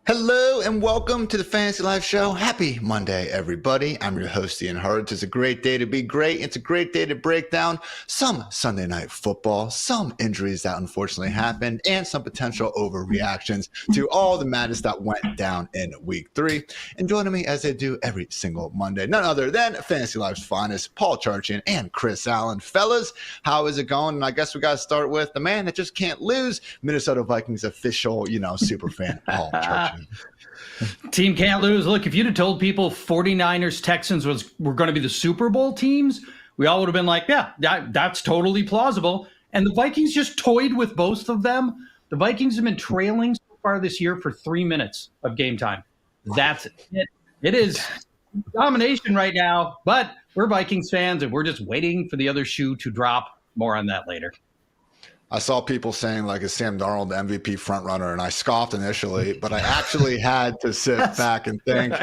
Hello and welcome to the Fantasy Life Show. Happy Monday, everybody. I'm your host, Ian Hartitz. It's a great day to be great. It's a great day to break down some Sunday night football, some injuries that unfortunately happened, and some potential overreactions to all the madness that went down in week 3. And joining me as they do every single Monday, none other than Fantasy Life's finest, Paul Charchian and Chris Allen. Fellas, how is it going? And I guess we got to start with the man that just can't lose, Minnesota Vikings official, super fan, Paul Charchian. Team can't lose. Look, if you'd have told people 49ers, Texans were going to be the Super Bowl teams, we all would have been like, yeah, that's totally plausible. And the Vikings just toyed with both of them. The Vikings have been trailing so far this year for 3 minutes of game time. That's it. It is domination right now, but we're Vikings fans and we're just waiting for the other shoe to drop. More on that later. I saw people saying, like, is Sam Darnold the MVP frontrunner? And I scoffed initially, but I actually had to sit back and think,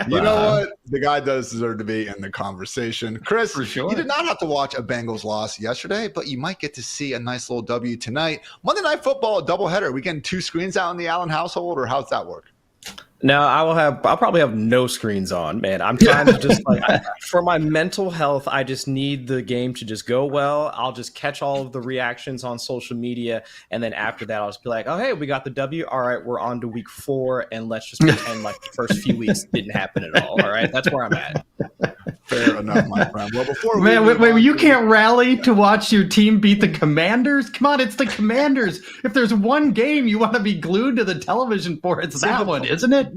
you know what? The guy does deserve to be in the conversation. Chris, for sure. You did not have to watch a Bengals loss yesterday, but you might get to see a nice little W tonight. Monday Night Football, a doubleheader. Are we getting 2 screens out in the Allen household, or how's that work? No, I'll probably have no screens on, man. I'm trying to just for my mental health, I just need the game to just go well. I'll just catch all of the reactions on social media. And then after that, I'll just be like, oh, hey, we got the W. All right, we're on to week 4. And let's just pretend like the first few weeks didn't happen at all. All right, that's where I'm at. Fair enough, my friend. Well, before we wait, you can't rally to watch your team beat the Commanders? Come on, it's the Commanders. If there's one game you want to be glued to the television for, it's that one, isn't it?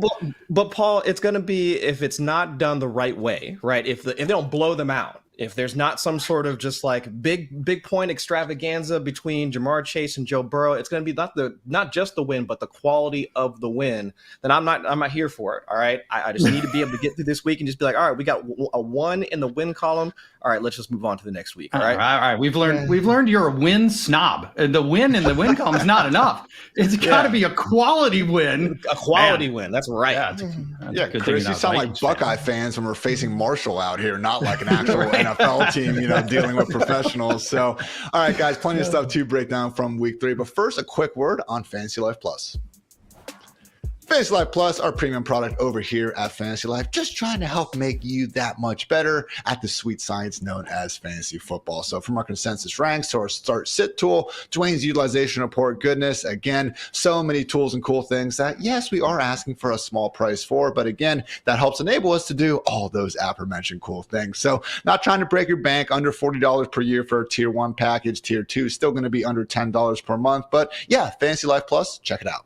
But Paul, it's going to be if it's not done the right way, right? If they don't blow them out, if there's not some sort of just like big point extravaganza between Jamar Chase and Joe Burrow, it's going to be not just the win, but the quality of the win. Then I'm not here for it. All right, I just need to be able to get through this week and just be like, all right, we got a 1 in the win column. All right, let's just move on to the next week. All right. We've learned you're a win snob. The win in the win column is not enough. It's got to be a quality win. A quality win. That's right. Yeah, Chris, you sound like Buckeye fans when we're facing Marshall out here, not like an actual NFL team, dealing with professionals. So, all right, guys, plenty of stuff to break down from week 3. But first, a quick word on Fantasy Life Plus. Fantasy Life Plus, our premium product over here at Fantasy Life, just trying to help make you that much better at the sweet science known as fantasy football. So from our consensus ranks to our start sit tool, Dwayne's utilization report, goodness, again, so many tools and cool things that, yes, we are asking for a small price for, but again, that helps enable us to do all those aforementioned cool things. So not trying to break your bank, under $40 per year for a tier 1 package, tier 2, still going to be under $10 per month. But yeah, Fantasy Life Plus, check it out.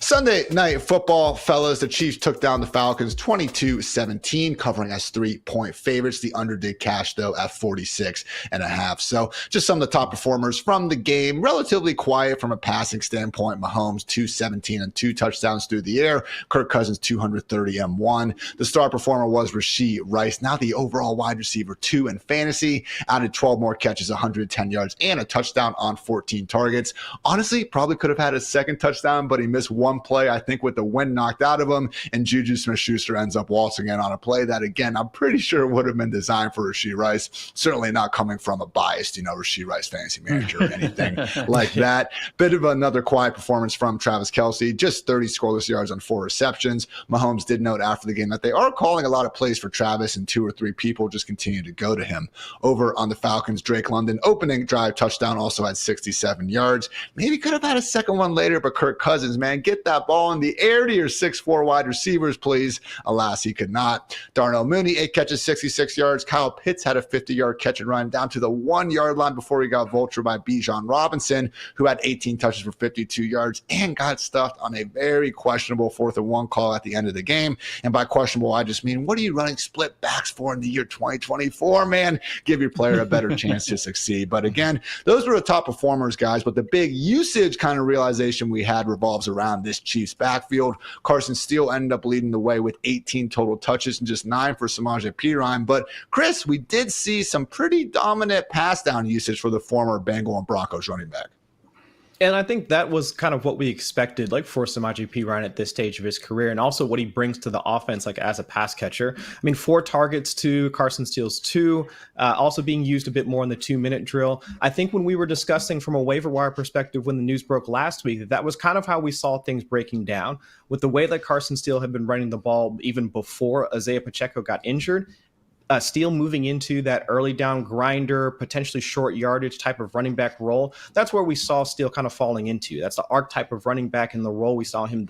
Sunday night football, fellas, the Chiefs took down the Falcons 22-17, covering as 3-point favorites. The under did cash, though, at 46.5. So just some of the top performers from the game. Relatively quiet from a passing standpoint. Mahomes, 217 and 2 touchdowns through the air. Kirk Cousins, 230 and 1. The star performer was Rashee Rice, now the overall wide receiver 2 in fantasy. Added 12 more catches, 110 yards, and a touchdown on 14 targets. Honestly, probably could have had a second touchdown, but he missed one play, I think, with the wind knocked out of him, and Juju Smith-Schuster ends up waltzing in on a play that, again, I'm pretty sure would have been designed for Rashee Rice. Certainly not coming from a biased, Rashee Rice fantasy manager or anything like that. Bit of another quiet performance from Travis Kelce, just 30 scoreless yards on 4 receptions. Mahomes did note after the game that they are calling a lot of plays for Travis, and 2 or 3 people just continue to go to him. Over on the Falcons, Drake London, opening drive touchdown, also had 67 yards. Maybe could have had a second one later, but Kirk Cousins, man, get that ball in the air to your 6'4" wide receivers, please. Alas, he could not. Darnell Mooney, 8 catches, 66 yards. Kyle Pitts had a 50-yard catch and run down to the 1-yard line before he got vultured by Bijan Robinson, who had 18 touches for 52 yards and got stuffed on a very questionable 4th and 1 call at the end of the game. And by questionable, I just mean, what are you running split backs for in the year 2024, man? Give your player a better chance to succeed. But again, those were the top performers, guys. But the big usage kind of realization we had revolves around this Chiefs backfield. Carson Steele ended up leading the way with 18 total touches and just 9 for Samaje Perine. But Chris, we did see some pretty dominant pass down usage for the former Bengal and Broncos running back. And I think that was kind of what we expected, like for Samaje Perine at this stage of his career, and also what he brings to the offense, like as a pass catcher. I mean, 4 targets to Carson Steele's 2, also being used a bit more in the 2-minute drill. I think when we were discussing from a waiver wire perspective, when the news broke last week, that was kind of how we saw things breaking down with the way that Carson Steele had been running the ball even before Isaiah Pacheco got injured. Steele moving into that early down grinder, potentially short yardage type of running back role. That's where we saw Steele kind of falling into. That's the archetype of running back in the role we saw him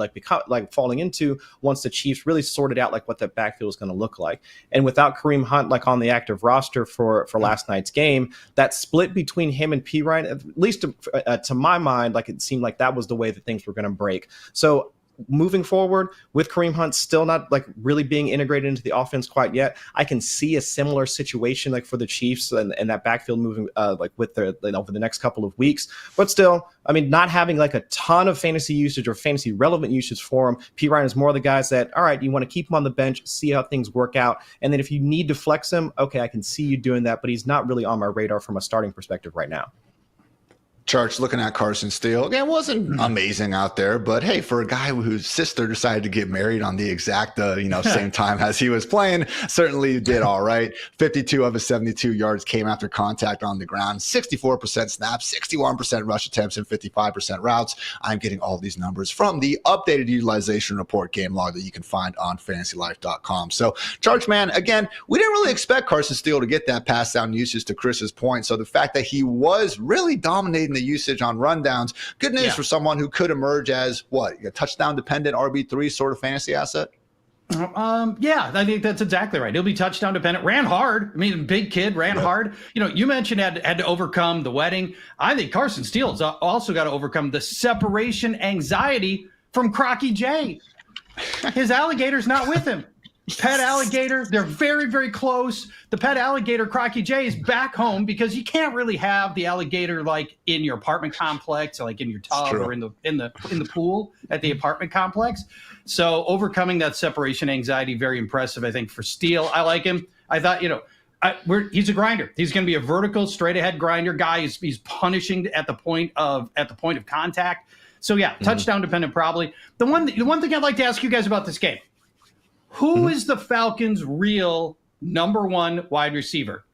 falling into once the Chiefs really sorted out like what that backfield was going to look like. And without Kareem Hunt like on the active roster for last night's game, that split between him and Perine, at least to my mind, like it seemed like that was the way that things were going to break. So moving forward with Kareem Hunt still not like really being integrated into the offense quite yet, I can see a similar situation like for the Chiefs and that backfield moving like with their over the next couple of weeks. But still, I mean, not having like a ton of fantasy usage or fantasy relevant usage for him. Perine is more the guys that, all right, you want to keep him on the bench, see how things work out. And then if you need to flex him, okay, I can see you doing that, but he's not really on my radar from a starting perspective right now. Charch, looking at Carson Steele, again, wasn't amazing out there, but hey, for a guy whose sister decided to get married on the exact, same time as he was playing, certainly did all right. 52 of his 72 yards came after contact on the ground, 64% snaps, 61% rush attempts, and 55% routes. I'm getting all these numbers from the updated utilization report game log that you can find on FantasyLife.com. So, Charch, man, again, we didn't really expect Carson Steele to get that pass down usage to Chris's point. So the fact that he was really dominating the usage on rundowns, good news for someone who could emerge as a touchdown dependent RB3 sort of fantasy asset. Yeah, I think that's exactly right. He'll be touchdown dependent. Ran hard. I mean, big kid, ran hard. You mentioned had to overcome the wedding. I think Carson Steele's also got to overcome the separation anxiety from Crocky J. His alligator's not with him. Pet alligator, they're very, very close. The pet alligator, Crocky J, is back home because you can't really have the alligator like in your apartment complex, or like in your tub or in the pool at the apartment complex. So overcoming that separation anxiety, very impressive, I think, for Steele. I like him. I thought, he's a grinder. He's going to be a vertical, straight ahead grinder guy. He's punishing at the point of contact. So yeah, touchdown dependent probably. The one thing I'd like to ask you guys about this game. Who is the Falcons' real number 1 wide receiver?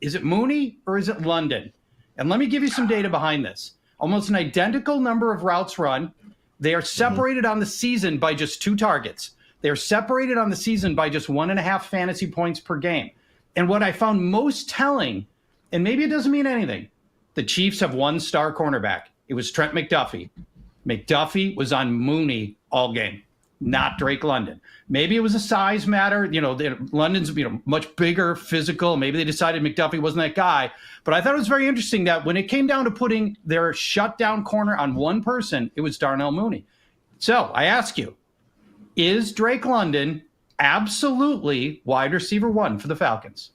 Is it Mooney or is it London? And let me give you some data behind this. Almost an identical number of routes run. They are separated on the season by just 2 targets. They are separated on the season by just 1.5 fantasy points per game. And what I found most telling, and maybe it doesn't mean anything, the Chiefs have 1 star cornerback. It was Trent McDuffie. McDuffie was on Mooney all game, not Drake London. Maybe it was a size matter. London's much bigger, physical. Maybe they decided McDuffie wasn't that guy. But I thought it was very interesting that when it came down to putting their shutdown corner on one person, it was Darnell Mooney. So I ask you, is Drake London absolutely wide receiver 1 for the Falcons?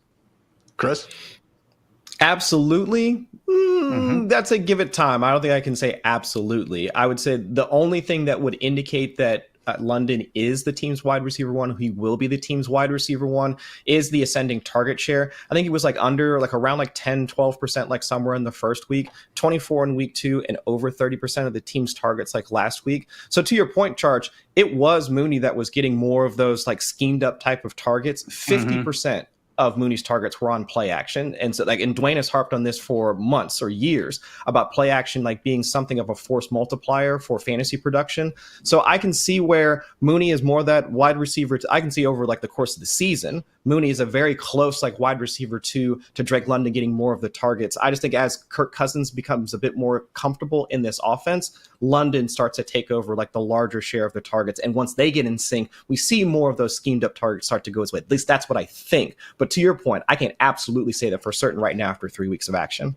Chris? Absolutely. That's a give it time. I don't think I can say absolutely. I would say the only thing that would indicate that London is the team's wide receiver 1, he will be the team's wide receiver 1, is the ascending target share. I think it was around 10, 12%, like somewhere in the first week, 24 in week 2, and over 30% of the team's targets like last week. So to your point, Charge, it was Mooney that was getting more of those like schemed up type of targets. 50% of Mooney's targets were on play action. And so and Dwayne has harped on this for months or years about play action like being something of a force multiplier for fantasy production. So I can see where Mooney is more that wide receiver. I can see over like the course of the season, Mooney is a very close like wide receiver to Drake London getting more of the targets. I just think as Kirk Cousins becomes a bit more comfortable in this offense, London starts to take over like the larger share of the targets. And once they get in sync, we see more of those schemed up targets start to go his way. At least that's what I think. But to your point, I can absolutely say that for certain right now after 3 weeks of action.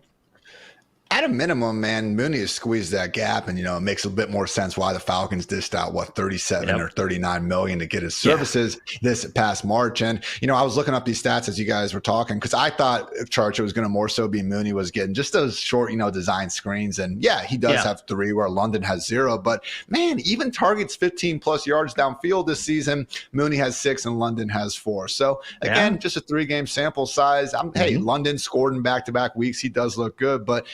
At a minimum, man, Mooney has squeezed that gap, and it makes a bit more sense why the Falcons dished out 37 or 39 million to get his services this past March. And I was looking up these stats as you guys were talking because I thought Charch was going to more so be Mooney was getting just those short, design screens. And he does have 3 where London has 0. But man, even targets 15 plus yards downfield this season, Mooney has 6 and London has 4. So again, just a 3-game sample size. Hey, London scored in back-to-back weeks. He does look good, but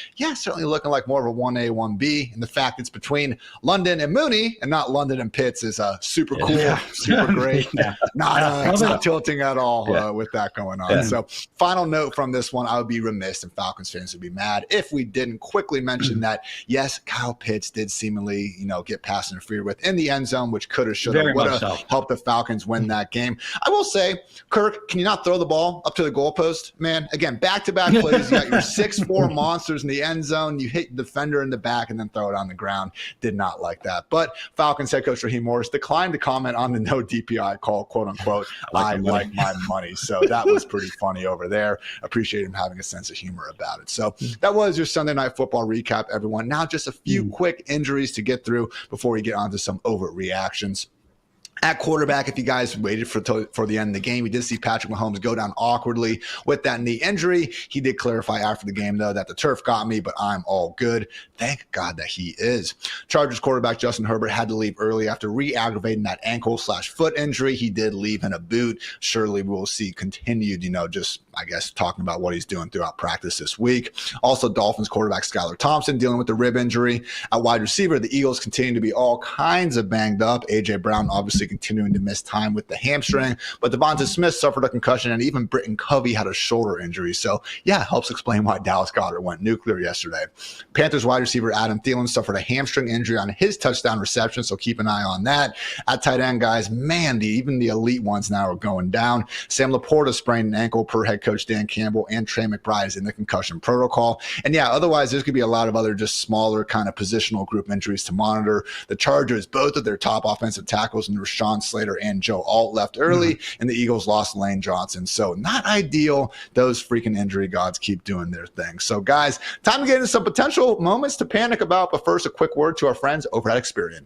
certainly looking like more of a 1A, 1B. And the fact it's between London and Mooney and not London and Pitts is super cool, super great. Not tilting at all with that going on. So final note from this one, I would be remiss and Falcons fans would be mad if we didn't quickly mention that, yes, Kyle Pitts did seemingly, get pass interfered with in the end zone, which could have, should have, would have helped the Falcons win that game. I will say, Kirk, can you not throw the ball up to the goalpost, man? Again, back-to-back plays. You got your 6'4" monsters in the end zone. You hit the defender in the back and then throw it on the ground. Did not like that. But Falcons head coach Raheem Morris declined to comment on the no DPI call, quote unquote. I like my money. So that was pretty funny over there. Appreciate him having a sense of humor about it. So that was your Sunday Night Football recap, everyone. Now just a few quick injuries to get through before we get on to some overreactions. At quarterback, if you guys waited for the end of the game, we did see Patrick Mahomes go down awkwardly with that knee injury. He did clarify after the game, though, that the turf got me, but I'm all good. Thank God that he is. Chargers quarterback Justin Herbert had to leave early after re-aggravating that ankle/foot injury. He did leave in a boot. Surely we'll see continued, just, I guess, talking about what he's doing throughout practice this week. Also, Dolphins quarterback Skylar Thompson dealing with the rib injury. At wide receiver, the Eagles continue to be all kinds of banged up. A.J. Brown obviously continuing to miss time with the hamstring, but Devonta Smith suffered a concussion, and even Britton Covey had a shoulder injury. So, helps explain why Dallas Goedert went nuclear yesterday. Panthers wide receiver Adam Thielen suffered a hamstring injury on his touchdown reception, so keep an eye on that. At tight end, guys, man, even the elite ones now are going down. Sam Laporta sprained an ankle per head coach Dan Campbell, and Trey McBride is in the concussion protocol. And otherwise, there's going to be a lot of other just smaller kind of positional group injuries to monitor. The Chargers, both of their top offensive tackles, and Rashawn Slater and Joe Alt left early, and the Eagles lost Lane Johnson. So not ideal. Those freaking injury gods keep doing their thing. So guys, time to get into some potential moments to panic about. But first, a quick word to our friends over at Experian.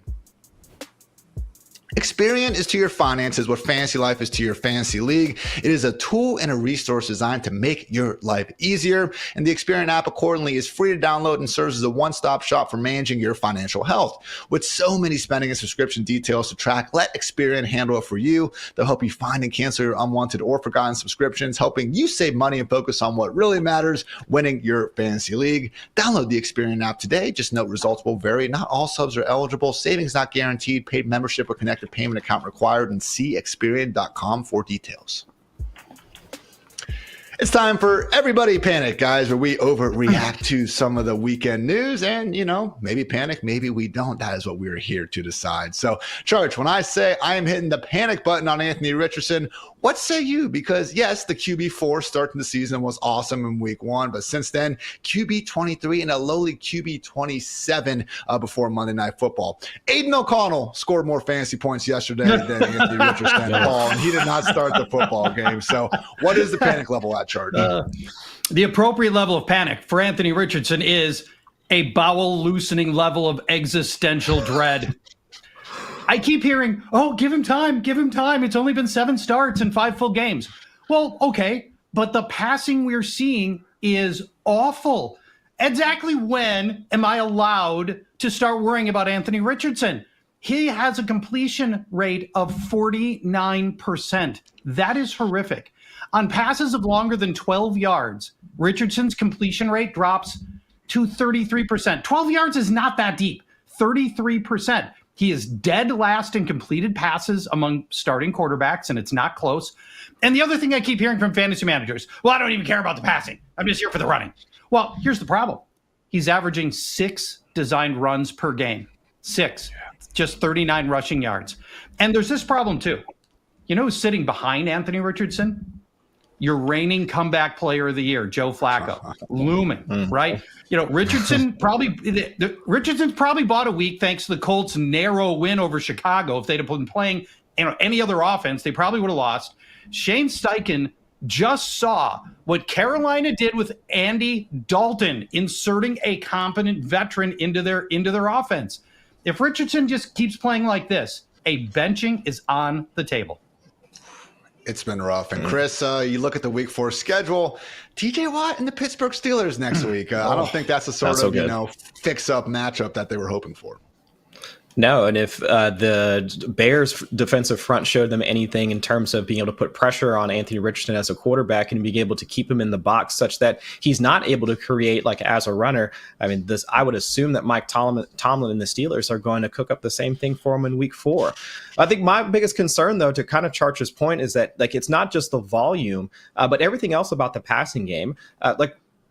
Experian is to your finances what FantasyLife is to your fantasy league. It is a tool and a resource designed to make your life easier. And the Experian app accordingly is free to download and serves as a one-stop shop for managing your financial health. With so many spending and subscription details to track, let Experian handle it for you. They'll help you find and cancel your unwanted or forgotten subscriptions, helping you save money and focus on what really matters, winning your fantasy league. Download the Experian app today. Just note results will vary. Not all subs are eligible. Savings not guaranteed. Paid membership or connected payment account required, and see Experian.com for details. It's time for Everybody Panic, guys, where we overreact to some of the weekend news and, maybe panic, maybe we don't. That is what we're here to decide. So, Charge, when I say I am hitting the panic button on Anthony Richardson, what say you? Because, yes, the QB4 starting the season was awesome in week 1, but since then, QB23 and a lowly QB27 before Monday Night Football. Aiden O'Connell scored more fantasy points yesterday than Anthony Richardson, and he did not start the football game. So, what is the panic level at, Charge? The appropriate level of panic for Anthony Richardson is a bowel loosening level of existential dread. I keep hearing, give him time. It's only been 7 starts and 5 full games. Well, okay, but the passing we're seeing is awful. Exactly when am I allowed to start worrying about Anthony Richardson? He has a completion rate of 49%. That is horrific. On passes of longer than 12 yards, Richardson's completion rate drops to 33%. 12 yards is not that deep. 33%. He is dead last in completed passes among starting quarterbacks, and it's not close. And the other thing I keep hearing from fantasy managers, I don't even care about the passing. I'm just here for the running. Well, here's the problem. He's averaging 6 designed runs per game. 6. Just 39 rushing yards. And there's this problem, too. You know who's sitting behind Anthony Richardson? Your reigning comeback player of the year, Joe Flacco, looming, right? Richardson's probably bought a week thanks to the Colts' narrow win over Chicago. If they'd have been playing any other offense, they probably would have lost. Shane Steichen just saw what Carolina did with Andy Dalton, inserting a competent veteran into their offense. If Richardson just keeps playing like this, a benching is on the table. It's been rough. And Chris, you look at the week 4 schedule, TJ Watt and the Pittsburgh Steelers next week. I don't think that's the sort of, fix-up matchup that they were hoping for. No, and if the Bears defensive front showed them anything in terms of being able to put pressure on Anthony Richardson as a quarterback and being able to keep him in the box such that he's not able to create like as a runner, I mean, I would assume that Mike Tomlin and the Steelers are going to cook up the same thing for him in week 4. I think my biggest concern, though, to kind of Charch's point, is that like it's not just the volume, but everything else about the passing game.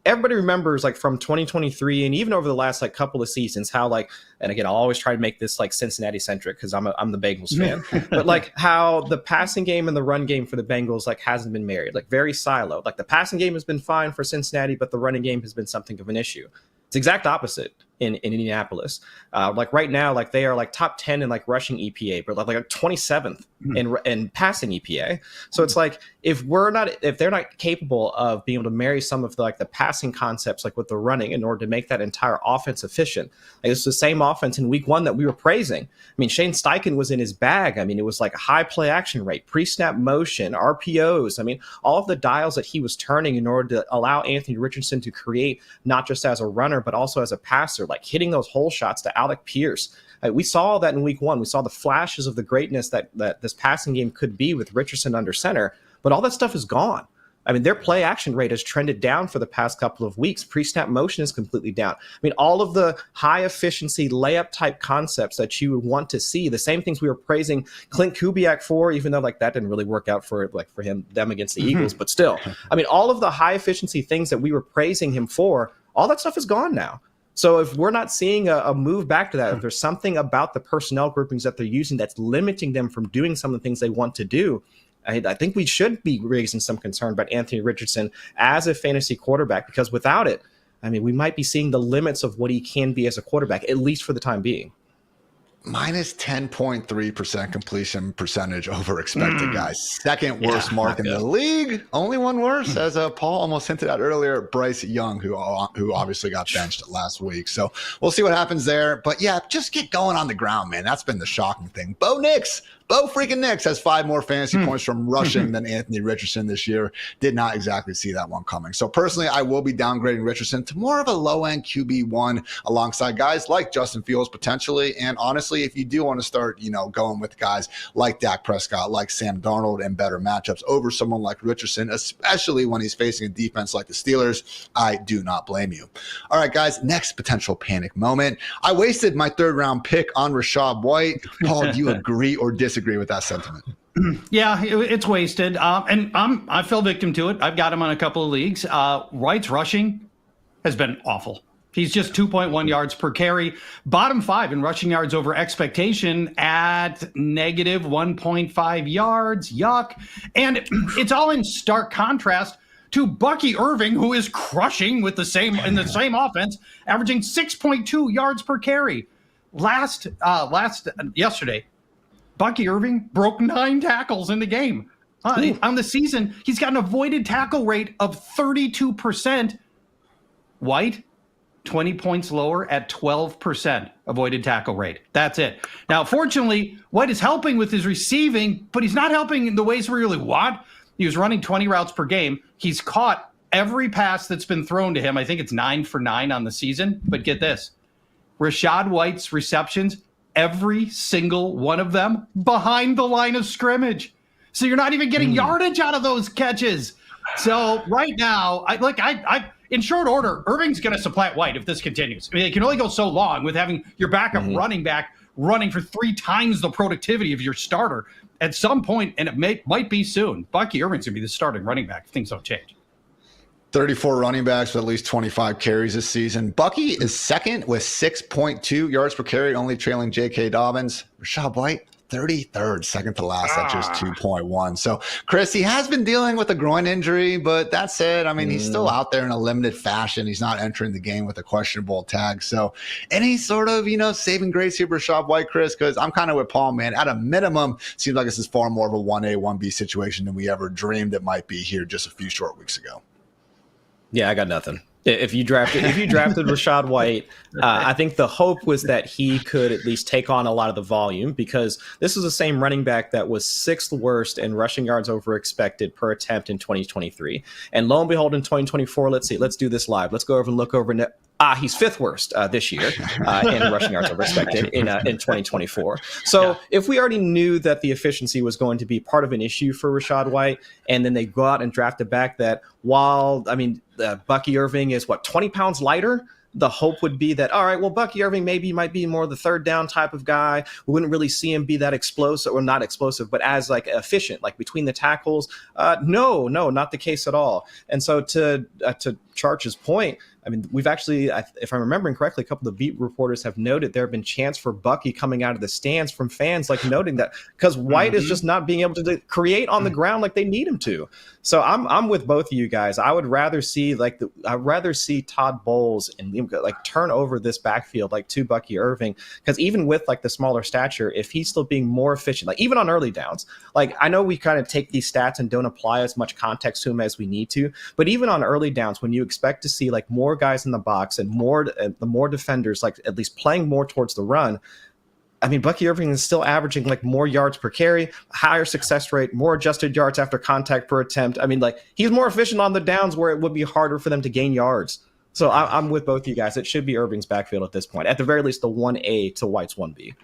Everybody remembers like from 2023 and even over the last like couple of seasons how like, and again, I'll always try to make this like Cincinnati centric because I'm the Bengals fan, but like how the passing game and the run game for the Bengals like hasn't been married, like very siloed. Like the passing game has been fine for Cincinnati, but the running game has been something of an issue. It's exact opposite in Indianapolis. Like right now, like they are like top 10 in like rushing EPA, but like 27th in passing EPA. So it's like if they're not capable of being able to marry some of the like the passing concepts like with the running in order to make that entire offense efficient. Like it's the same offense in week 1 that we were praising. I mean, Shane Steichen was in his bag. I mean, it was like a high play action rate, pre-snap motion, RPOs. I mean, all of the dials that he was turning in order to allow Anthony Richardson to create not just as a runner, but also as a passer, like hitting those hole shots to Alec Pierce. We saw that in week 1. We saw the flashes of the greatness that this passing game could be with Richardson under center, but all that stuff is gone. I mean, their play action rate has trended down for the past couple of weeks. Pre-snap motion is completely down. I mean, all of the high efficiency layup type concepts that you would want to see, the same things we were praising Clint Kubiak for, even though like that didn't really work out for them against the Eagles, but still, I mean, all of the high efficiency things that we were praising him for, all that stuff is gone now. So if we're not seeing a move back to that, if there's something about the personnel groupings that they're using that's limiting them from doing some of the things they want to do, I think we should be raising some concern about Anthony Richardson as a fantasy quarterback, because without it, I mean, we might be seeing the limits of what he can be as a quarterback, at least for the time being. Minus 10.3% completion percentage over expected, guys. Second worst mark in the league. Only one worse, as Paul almost hinted at earlier, Bryce Young, who obviously got benched last week. So we'll see what happens there. But yeah, just get going on the ground, man. That's been the shocking thing. Bo freaking Nix has 5 more fantasy points from rushing than Anthony Richardson this year. Did not exactly see that one coming. So personally, I will be downgrading Richardson to more of a low-end QB1 alongside guys like Justin Fields potentially. And honestly, if you do want to start, going with guys like Dak Prescott, like Sam Darnold and better matchups over someone like Richardson, especially when he's facing a defense like the Steelers, I do not blame you. All right, guys, next potential panic moment. I wasted my 3rd-round pick on Rachaad White. Paul, do you agree or disagree with that sentiment? Yeah, it's wasted. And I fell victim to it. I've got him on a couple of leagues. White's rushing has been awful. He's just 2.1 yards per carry. Bottom 5 in rushing yards over expectation at negative 1.5 yards. Yuck. And it's all in stark contrast to Bucky Irving, who is crushing in the same offense, averaging 6.2 yards per carry. Yesterday, Bucky Irving broke 9 tackles in the game. On the season, he's got an avoided tackle rate of 32%. White, 20 points lower at 12% avoided tackle rate. That's it. Now, fortunately, White is helping with his receiving, but he's not helping in the ways we really want. He was running 20 routes per game. He's caught every pass that's been thrown to him. I think it's 9 for 9 on the season. But get this, Rachaad White's receptions, every single one of them behind the line of scrimmage. So you're not even getting yardage out of those catches. So right now, in short order, Irving's going to supplant White if this continues. I mean, it can only go so long with having your backup running back running for 3 times the productivity of your starter. At some point, and it might be soon, Bucky Irving's going to be the starting running back if things don't change. 34 running backs with at least 25 carries this season. Bucky is second with 6.2 yards per carry, only trailing J.K. Dobbins. Rachaad White, 33rd, second to last at just 2.1. So, Chris, he has been dealing with a groin injury, but that said, I mean, he's still out there in a limited fashion. He's not entering the game with a questionable tag. So, any sort of, saving grace here for Rachaad White, Chris? Because I'm kind of with Paul, man. At a minimum, seems like this is far more of a 1A, 1B situation than we ever dreamed it might be here just a few short weeks ago. Yeah, I got nothing. If you drafted Rachaad White, I think the hope was that he could at least take on a lot of the volume, because this is the same running back that was 6th worst in rushing yards over expected per attempt in 2023. And lo and behold, in 2024, let's do this live. Let's go over and look over He's fifth worst this year in rushing yards over expected in 2024. So if we already knew that the efficiency was going to be part of an issue for Rachaad White, and then they go out and draft a back that, while, I mean, Bucky Irving is 20 pounds lighter, the hope would be that, all right, well, Bucky Irving might be more the third down type of guy. We wouldn't really see him be that explosive, or not explosive, but as like efficient, like between the tackles. No, not the case at all. And so to Charch's point, I mean, we've actually, if I'm remembering correctly, a couple of the beat reporters have noted there have been chants for Bucky coming out of the stands from fans, like noting that because White is just not being able to create on the ground like they need him to. So I'm with both of you guys. I would rather see I'd rather see Todd Bowles and like turn over this backfield like to Bucky Irving, because even with like the smaller stature, if he's still being more efficient, like even on early downs, like I know we kind of take these stats and don't apply as much context to him as we need to, but even on early downs, when you expect to see like more guys in the box and the more defenders, like at least playing more towards the run, I mean, Bucky Irving is still averaging like more yards per carry, higher success rate, more adjusted yards after contact per attempt. I mean, like he's more efficient on the downs where it would be harder for them to gain yards. So I'm with both of you guys. It should be Irving's backfield at this point, at the very least, the 1A to White's 1B.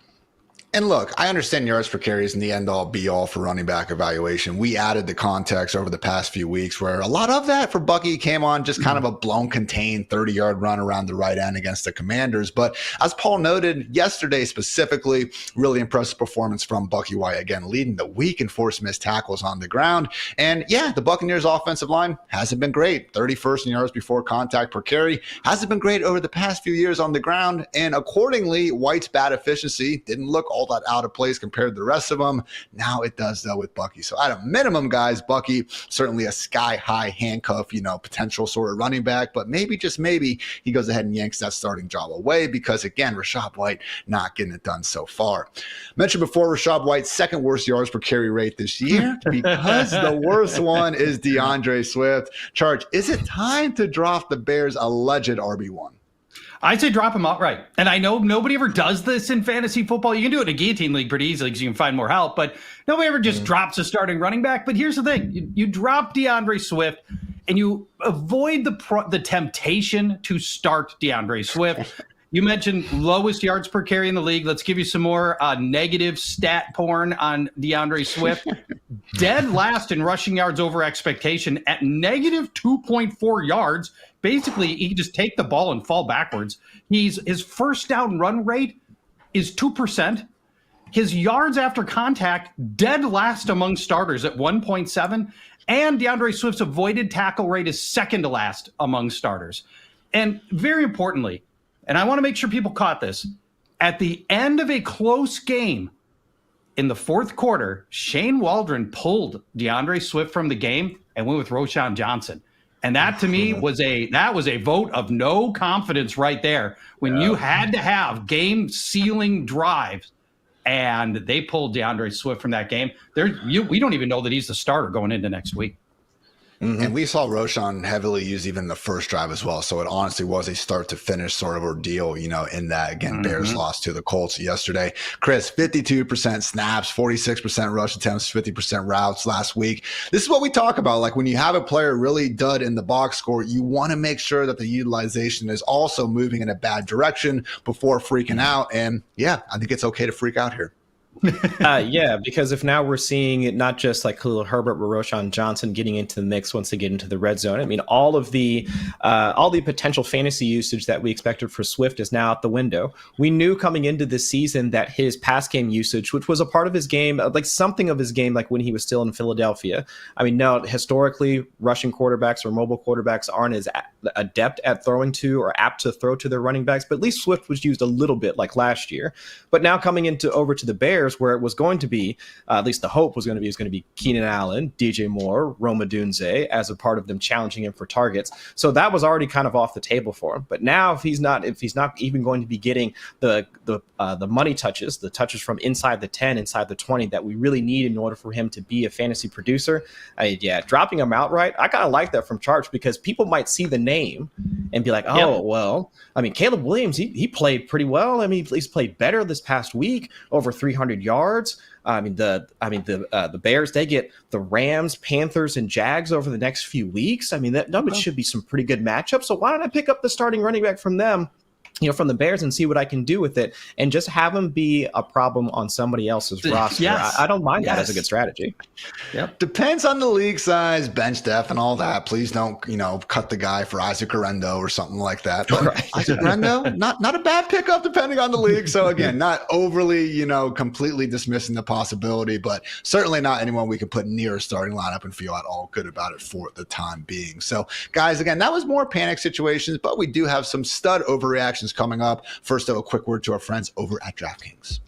And look, I understand yards per carry isn't the end-all, be-all for running back evaluation. We added the context over the past few weeks where a lot of that for Bucky came on just kind of a blown, contained 30-yard run around the right end against the Commanders. But as Paul noted, yesterday specifically, really impressive performance from Bucky White, again, leading the week in forced missed tackles on the ground. And yeah, the Buccaneers offensive line hasn't been great. 31st in yards before contact per carry. Hasn't been great over the past few years on the ground. And accordingly, White's bad efficiency didn't look all that out of place compared to the rest of them. Now it does, though, with Bucky. So at a minimum, guys, Bucky, certainly a sky-high handcuff, potential sort of running back, but maybe, just maybe, he goes ahead and yanks that starting job away because, again, Rachaad White not getting it done so far. Mentioned before, Rachaad White's second worst yards per carry rate this year because the worst one is DeAndre Swift. Charch, is it time to drop the Bears' alleged RB1? I'd say drop him outright. And I know nobody ever does this in fantasy football. You can do it in a Guillotine league pretty easily because you can find more help, but nobody ever just drops a starting running back. But here's the thing. You drop DeAndre Swift and you avoid the temptation to start DeAndre Swift. You mentioned lowest yards per carry in the league. Let's give you some more negative stat porn on DeAndre Swift. Dead last in rushing yards over expectation at negative 2.4 yards. Basically, he can just take the ball and fall backwards. His first down run rate is 2%. His yards after contact, dead last among starters at 1.7. And DeAndre Swift's avoided tackle rate is second to last among starters. And very importantly, and I want to make sure people caught this, at the end of a close game in the fourth quarter, Shane Waldron pulled DeAndre Swift from the game and went with Roschon Johnson. And that to me was a vote of no confidence right there when you had to have game sealing drives and they pulled DeAndre Swift from that game. We don't even know that he's the starter going into next week. Mm-hmm. And we saw Roschon heavily use even the first drive as well. So it honestly was a start to finish sort of ordeal, in that, again, Bears lost to the Colts yesterday. Chris, 52% snaps, 46% rush attempts, 50% routes last week. This is what we talk about. Like when you have a player really dud in the box score, you want to make sure that the utilization is also moving in a bad direction before freaking out. And yeah, I think it's okay to freak out here. Because if now we're seeing it not just like Khalil Herbert, but Roschon Johnson getting into the mix once they get into the red zone. I mean, all the potential fantasy usage that we expected for Swift is now out the window. We knew coming into this season that his pass game usage, which was a part of his game, like something of his game, like when he was still in Philadelphia. I mean, no, historically, rushing quarterbacks or mobile quarterbacks aren't as adept at throwing to or apt to throw to their running backs, but at least Swift was used a little bit like last year. But now coming over to the Bears, where it was going to be, at least the hope was going to be Keenan Allen, DJ Moore, Rome Odunze as a part of them challenging him for targets. So that was already kind of off the table for him. But now if he's not even going to be getting the money touches, the touches from inside the 10, inside the 20 that we really need in order for him to be a fantasy producer, dropping him outright, I kind of like that from Charch because people might see the name and be like, well, I mean, Caleb Williams, he played pretty well. I mean, he's played better this past week, over 300 1,500 yards. The Bears, they get the Rams, Panthers, and Jags over the next few weeks. I mean, that should be some pretty good matchups. So why don't I pick up the starting running back from them, from the Bears, and see what I can do with it, and just have him be a problem on somebody else's roster. Yes. I don't mind that as a good strategy. Yep. Depends on the league size, bench depth, and all that. Please don't, cut the guy for Isaac Orendo or something like that. But right. Isaac Orendo, not a bad pickup depending on the league. So again, not overly, completely dismissing the possibility, but certainly not anyone we can put near a starting lineup and feel at all good about it for the time being. So guys, again, that was more panic situations, but we do have some stud overreactions coming up. First, though, a quick word to our friends over at DraftKings.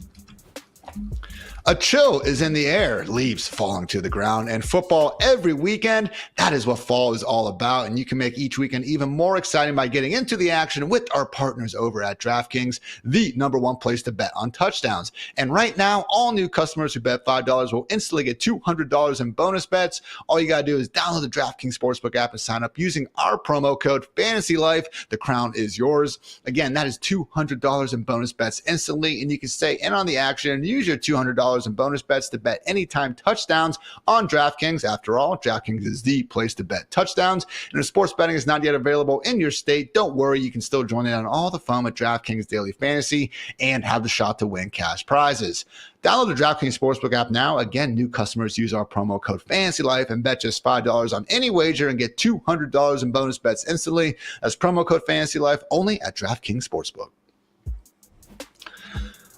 A chill is in the air, leaves falling to the ground, and football every weekend. That is what fall is all about, and you can make each weekend even more exciting by getting into the action with our partners over at DraftKings, the #1 place to bet on touchdowns. And right now, all new customers who bet $5 will instantly get $200 in bonus bets. All you got to do is download the DraftKings Sportsbook app and sign up using our promo code FANTASYLIFE. The crown is yours. Again, that is $200 in bonus bets instantly, and you can stay in on the action and use your $200 in bonus bets to bet anytime touchdowns on DraftKings. After all, DraftKings is the place to bet touchdowns. And if sports betting is not yet available in your state, don't worry. You can still join in on all the fun with DraftKings Daily Fantasy and have the shot to win cash prizes. Download the DraftKings Sportsbook app now. Again, new customers use our promo code FANTASYLIFE and bet just $5 on any wager and get $200 in bonus bets instantly. That's promo code FANTASYLIFE only at DraftKings Sportsbook.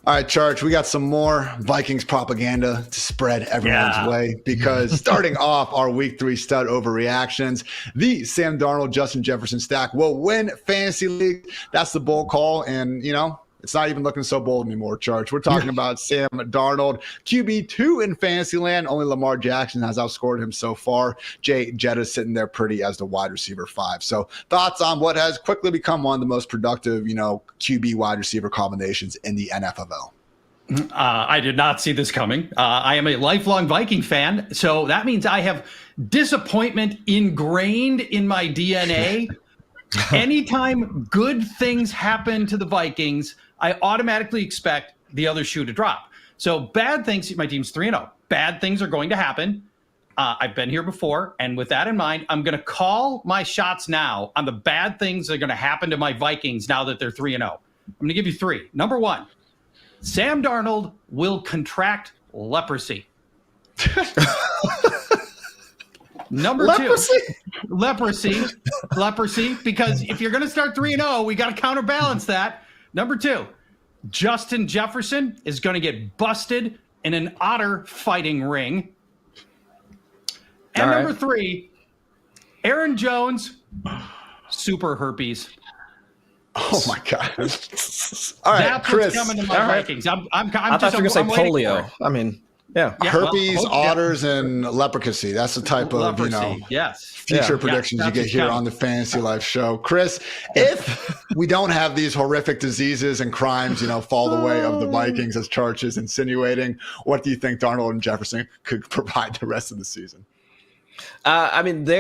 All right, Charch, we got some more Vikings propaganda to spread everyone's way, because starting off our week 3 stud overreactions, the Sam Darnold, Justin Jefferson stack will win fantasy league. That's the bold call, and it's not even looking so bold anymore, Charch. We're talking about Sam Darnold, QB2 in Fantasyland. Only Lamar Jackson has outscored him so far. Jay Jetta's sitting there pretty as the wide receiver 5. So thoughts on what has quickly become one of the most productive, QB wide receiver combinations in the NFL? I did not see this coming. I am a lifelong Viking fan, so that means I have disappointment ingrained in my DNA. Anytime good things happen to the Vikings, I automatically expect the other shoe to drop. So bad things, my team's 3-0. Bad things are going to happen. I've been here before, and with that in mind, I'm going to call my shots now on the bad things that are going to happen to my Vikings now that they're 3-0. I'm going to give you 3. Number 1, Sam Darnold will contract leprosy. Number 2, leprosy, because if you're going to start 3-0, we got to counterbalance that. Number 2, Justin Jefferson is going to get busted in an otter fighting ring. And number 3, Aaron Jones, super herpes. Oh my God! All right, that's Chris. What's coming to my Vikings. I thought you were going to say polio. I mean, yeah, herpes, otters, and leprosy. That's the type of future predictions you get here on the Fantasy Life show. Chris, if we don't have these horrific diseases and crimes, fall the way of the Vikings, as Charch is insinuating, what do you think Darnold and Jefferson could provide the rest of the season? I mean, they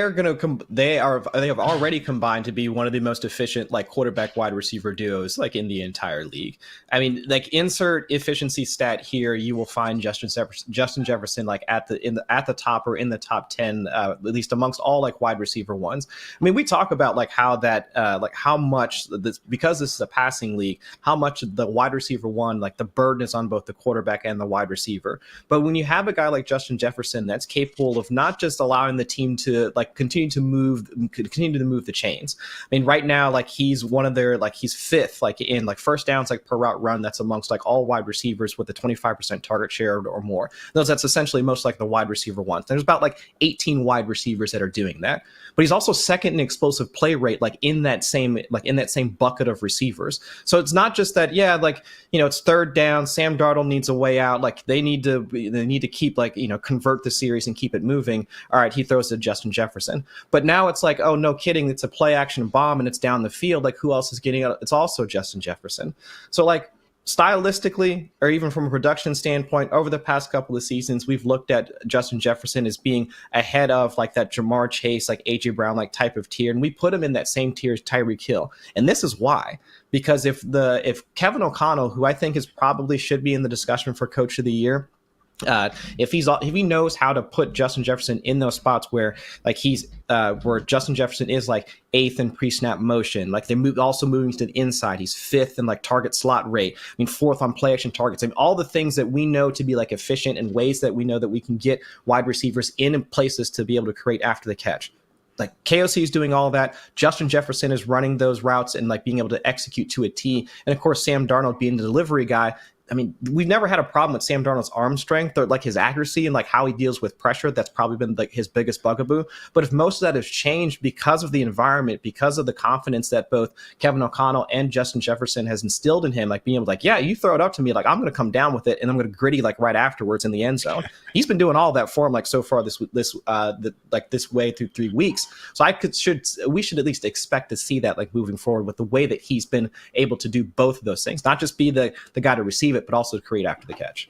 have already combined to be one of the most efficient quarterback wide receiver duos in the entire league. I mean, insert efficiency stat here, you will find Justin Jefferson at the top or in the top 10, at least amongst all wide receiver ones. I mean, we talk about how that how much this, because this is a passing league, how much the wide receiver one, the burden is on both the quarterback and the wide receiver. But when you have a guy like Justin Jefferson that's capable of not just allowing the team to continue to move the chains. I mean, right now, he's one of their he's 5th in first downs per route run. That's amongst all wide receivers with a 25% target share or more. That's essentially most the wide receiver ones. There's about 18 wide receivers that are doing that. But he's also second in explosive play rate in that same bucket of receivers. So it's not just that it's third down, Sam Darnold needs a way out. They need to keep convert the series and keep it moving. All right, he throws to Justin Jefferson. But now it's oh, no kidding, it's a play action bomb and it's down the field. Who else is getting out? It's also Justin Jefferson. So stylistically, or even from a production standpoint, over the past couple of seasons, we've looked at Justin Jefferson as being ahead of like that Jamar Chase, like AJ Brown, like type of tier, and we put him in that same tier as Tyreek Hill. And this is why, because if Kevin O'Connell, who I think is probably should be in the discussion for Coach of the Year, if he knows how to put Justin Jefferson in those spots where like where Justin Jefferson is like 8th in pre-snap motion, like also moving to the inside, he's 5th in like target slot rate, 4th on play action targets, all the things that we know to be like efficient and ways that we know that we can get wide receivers in places to be able to create after the catch. Like KOC is doing all that. Justin Jefferson is running those routes and like being able to execute to a T. And of course, Sam Darnold being the delivery guy. I mean, we've never had a problem with Sam Darnold's arm strength or like his accuracy and like how he deals with pressure. That's probably been like his biggest bugaboo. But if most of that has changed because of the environment, because of the confidence that both Kevin O'Connell and Justin Jefferson has instilled in him, like being able to like, yeah, you throw it up to me, like I'm going to come down with it and I'm going to gritty like right afterwards in the end zone. He's been doing all that for him like so far this way through 3 weeks. So we should at least expect to see that like moving forward with the way that he's been able to do both of those things, not just be the guy to receive it, but also to create after the catch.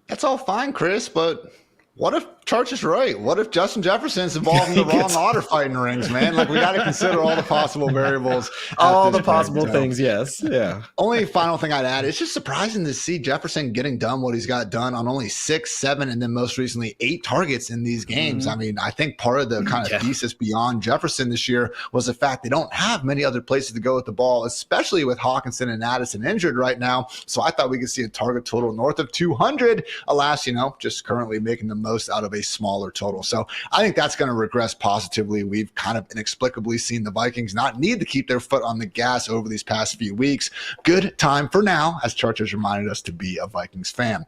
That's all fine, Chris, but what if Charch is right? What if Justin Jefferson's involved in the wrong otter fighting rings, man? Like, we got to consider all the possible variables. All the possible things, yes. Yeah. Only final thing I'd add, it's just surprising to see Jefferson getting done what he's got done on only 6, 7, and then most recently 8 targets in these games. I mean, I think part of the kind of thesis beyond Jefferson this year was the fact they don't have many other places to go with the ball, especially with Hawkinson and Addison injured right now. So I thought we could see a target total north of 200. Alas, just currently making the most out of a smaller total. So I think that's going to regress positively. We've kind of inexplicably seen the Vikings not need to keep their foot on the gas over these past few weeks. Good time for now, as Charch has reminded us to be a Vikings fan.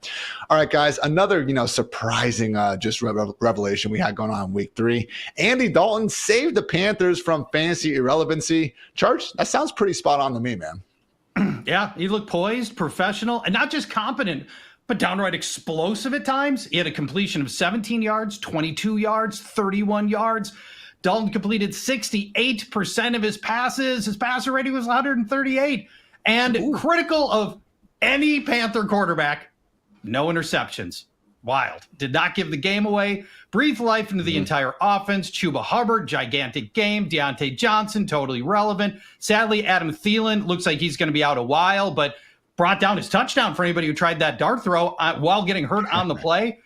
All right, guys, another, surprising just revelation we had going on in week 3. Andy Dalton saved the Panthers from fantasy irrelevancy. Charch, that sounds pretty spot on to me, man. Yeah, he looked poised, professional, and not just competent, but downright explosive at times. He had a completion of 17 yards, 22 yards, 31 yards. Dalton completed 68% of his passes. His passer rating was 138. And critical of any Panther quarterback, no interceptions. Wild. Did not give the game away. Breathed life into the entire offense. Chuba Hubbard, gigantic game. Deontay Johnson, totally relevant. Sadly, Adam Thielen looks like he's going to be out a while, but brought down his touchdown for anybody who tried that dart throw while getting hurt on the play.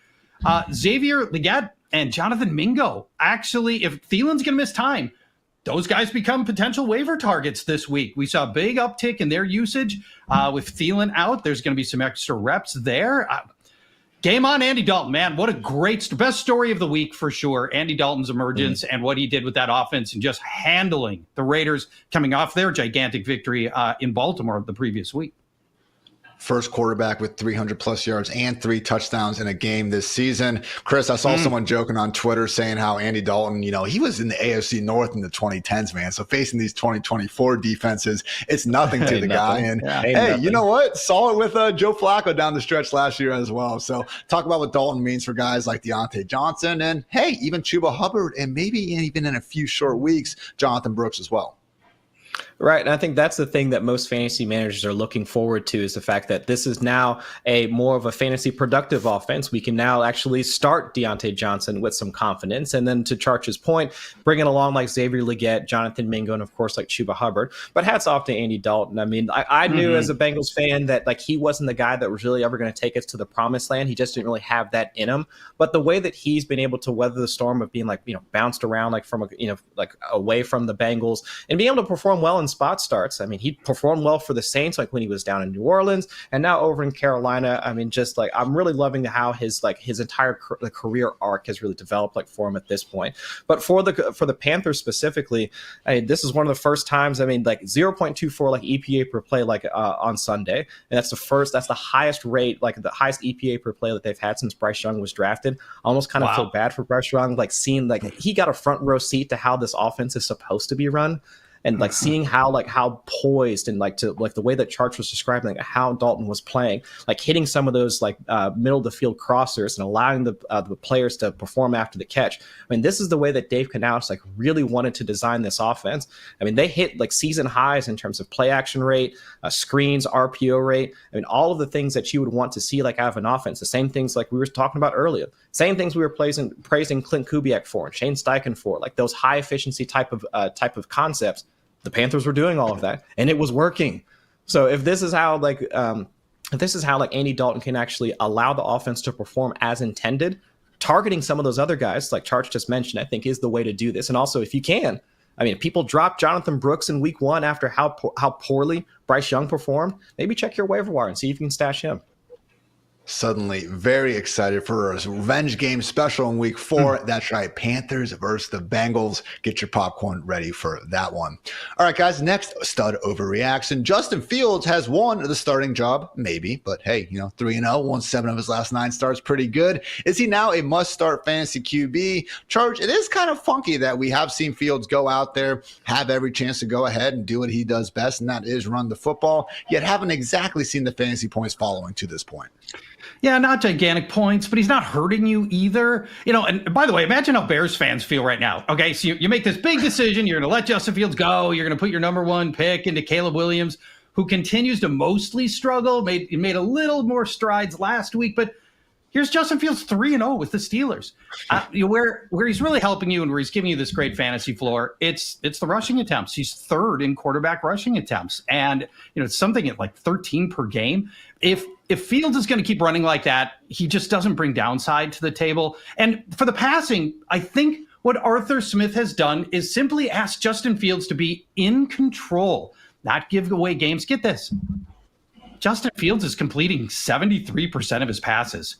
Xavier Legette and Jonathan Mingo. Actually, if Thielen's going to miss time, those guys become potential waiver targets this week. We saw a big uptick in their usage. With Thielen out, there's going to be some extra reps there. Game on Andy Dalton, man. What a best story of the week for sure. Andy Dalton's emergence and what he did with that offense and just handling the Raiders coming off their gigantic victory in Baltimore the previous week. First quarterback with 300-plus yards and 3 touchdowns in a game this season. Chris, I saw someone joking on Twitter saying how Andy Dalton, he was in the AFC North in the 2010s, man. So facing these 2024 defenses, it's nothing to the guy. And hey, you know what? Saw it with Joe Flacco down the stretch last year as well. So talk about what Dalton means for guys like Deontay Johnson and, hey, even Chuba Hubbard and maybe even in a few short weeks, Jonathan Brooks as well. Right. And I think that's the thing that most fantasy managers are looking forward to is the fact that this is now a more of a fantasy productive offense. We can now actually start Deontay Johnson with some confidence. And then to Charch's point, bring it along like Xavier Legette, Jonathan Mingo, and of course like Chuba Hubbard. But hats off to Andy Dalton. I mean, I knew as a Bengals fan that like he wasn't the guy that was really ever going to take us to the promised land. He just didn't really have that in him. But the way that he's been able to weather the storm of being like, bounced around like from like away from the Bengals and being able to perform well in spot starts. I mean, he performed well for the Saints, like when he was down in New Orleans, and now over in Carolina. I mean, just like I'm really loving how his entire career arc has really developed like for him at this point. But for the Panthers specifically, I mean, this is one of the first times. I mean, like 0.24 like EPA per play like on Sunday, and that's the highest rate, like the highest EPA per play that they've had since Bryce Young was drafted. I almost kind of feel bad for Bryce Young, like seeing like he got a front row seat to how this offense is supposed to be run. and like seeing how poised and the way that Charch was describing how Dalton was playing, like hitting some of those middle of the field crossers and allowing the players to perform after the catch. I mean, this is the way that Dave Canales really wanted to design this offense. I mean, they hit season highs in terms of play action rate, screens, RPO rate. I mean, all of the things that you would want to see out of an offense. The same things we were talking about earlier. Same things we were praising Clint Kubiak for and Shane Steichen for, those high efficiency type of concepts. The Panthers were doing all of that, and it was working. So if this is how Andy Dalton can actually allow the offense to perform as intended, targeting some of those other guys like Charch just mentioned, I think is the way to do this. And also, if you can, I mean, if people dropped Jonathan Brooks in week 1 after how poorly Bryce Young performed, maybe check your waiver wire and see if you can stash him. Suddenly very excited for a revenge game special in week 4. That's right. Panthers versus the Bengals. Get your popcorn ready for that one. All right, guys. Next, stud overreaction. Justin Fields has won the starting job, maybe, but hey, 3-0, won 7 of his last 9 starts. Pretty good. Is he now a must-start fantasy QB? Charge, it is kind of funky that we have seen Fields go out there, have every chance to go ahead and do what he does best, and that is run the football, yet haven't exactly seen the fantasy points following to this point. Yeah, not gigantic points, but he's not hurting you either. And by the way, imagine how Bears fans feel right now. Okay, so you make this big decision. You're going to let Justin Fields go. You're going to put your number 1 pick into Caleb Williams, who continues to mostly struggle. Made a little more strides last week, but here's Justin Fields 3-0 with the Steelers. Where he's really helping you and where he's giving you this great fantasy floor, it's the rushing attempts. He's 3rd in quarterback rushing attempts, and it's something at 13 per game. If Fields is going to keep running like that, he just doesn't bring downside to the table. And for the passing, I think what Arthur Smith has done is simply ask Justin Fields to be in control, not give away games. Get this. Justin Fields is completing 73% of his passes.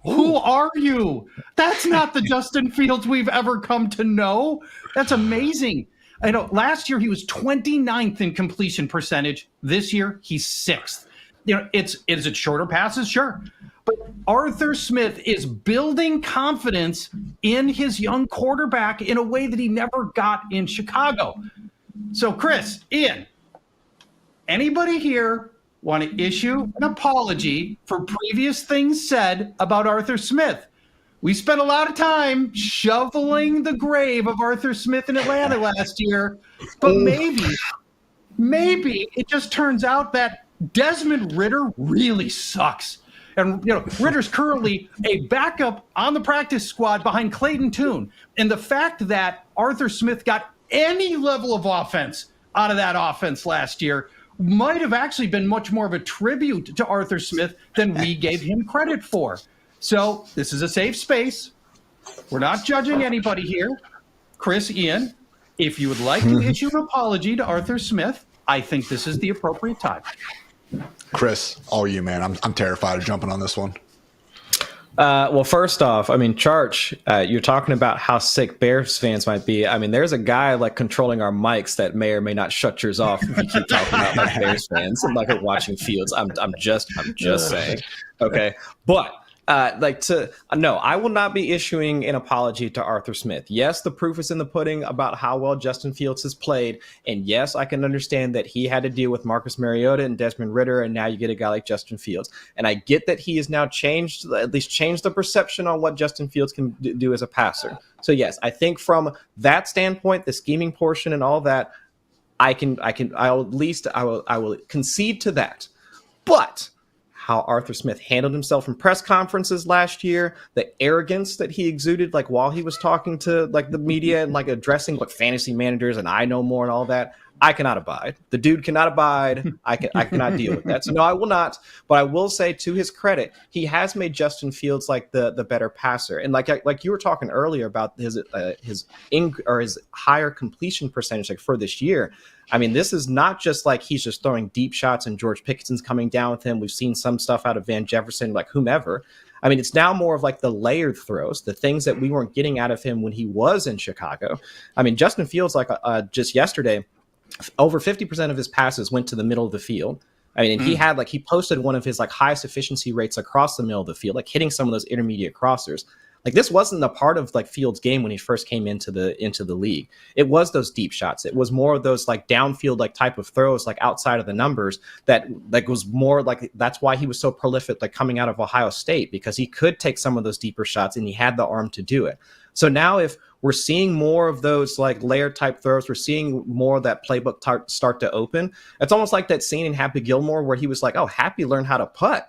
Who are you? That's not the Justin Fields we've ever come to know. That's amazing. I know last year he was 29th in completion percentage. This year he's 6th. Is it shorter passes? Sure. But Arthur Smith is building confidence in his young quarterback in a way that he never got in Chicago. So, Chris, Ian, anybody here want to issue an apology for previous things said about Arthur Smith? We spent a lot of time shoveling the grave of Arthur Smith in Atlanta last year, but maybe it just turns out that Desmond Ridder really sucks. And, Ritter's currently a backup on the practice squad behind Clayton Tune. And the fact that Arthur Smith got any level of offense out of that offense last year might have actually been much more of a tribute to Arthur Smith than we gave him credit for. So this is a safe space. We're not judging anybody here. Chris, Ian, if you would like to issue an apology to Arthur Smith, I think this is the appropriate time. Chris, all you, man. I'm terrified of jumping on this one. Well, first off, I mean, Charch, you're talking about how sick Bears fans might be. I mean, there's a guy controlling our mics that may or may not shut yours off if you keep talking about Bears fans and watching Fields. I'm just saying. Okay, but no, I will not be issuing an apology to Arthur Smith. Yes, the proof is in the pudding about how well Justin Fields has played. And yes, I can understand that he had to deal with Marcus Mariota and Desmond Ridder, and now you get a guy like Justin Fields. And I get that he has now changed the perception on what Justin Fields can do as a passer. So yes, I think from that standpoint, the scheming portion and all that, I will concede to that. But how Arthur Smith handled himself in press conferences last year, the arrogance that he exuded while he was talking to the media and addressing fantasy managers and I know more and all that, I cannot abide. The dude cannot abide. I cannot deal with that. So no, I will not. But I will say, to his credit, he has made Justin Fields the better passer. And like you were talking earlier about his higher completion percentage for this year. I mean, this is not just he's just throwing deep shots and George Pickenson's coming down with him. We've seen some stuff out of Van Jefferson, whomever. I mean, it's now more of the layered throws, the things that we weren't getting out of him when he was in Chicago. I mean, Justin Fields, just yesterday, over 50% of his passes went to the middle of the field. I mean, and he posted one of his highest efficiency rates across the middle of the field, hitting some of those intermediate crossers. Like this wasn't a part of like Fields' game when he first came into the league. It was those deep shots. It was more of those like downfield like type of throws like outside of the numbers that like was more like that's why he was so prolific like coming out of Ohio State, because he could take some of those deeper shots and he had the arm to do it. So now if we're seeing more of those like layer type throws, we're seeing more of that playbook start to open. It's almost like that scene in Happy Gilmore where he was like, oh, Happy learned how to putt.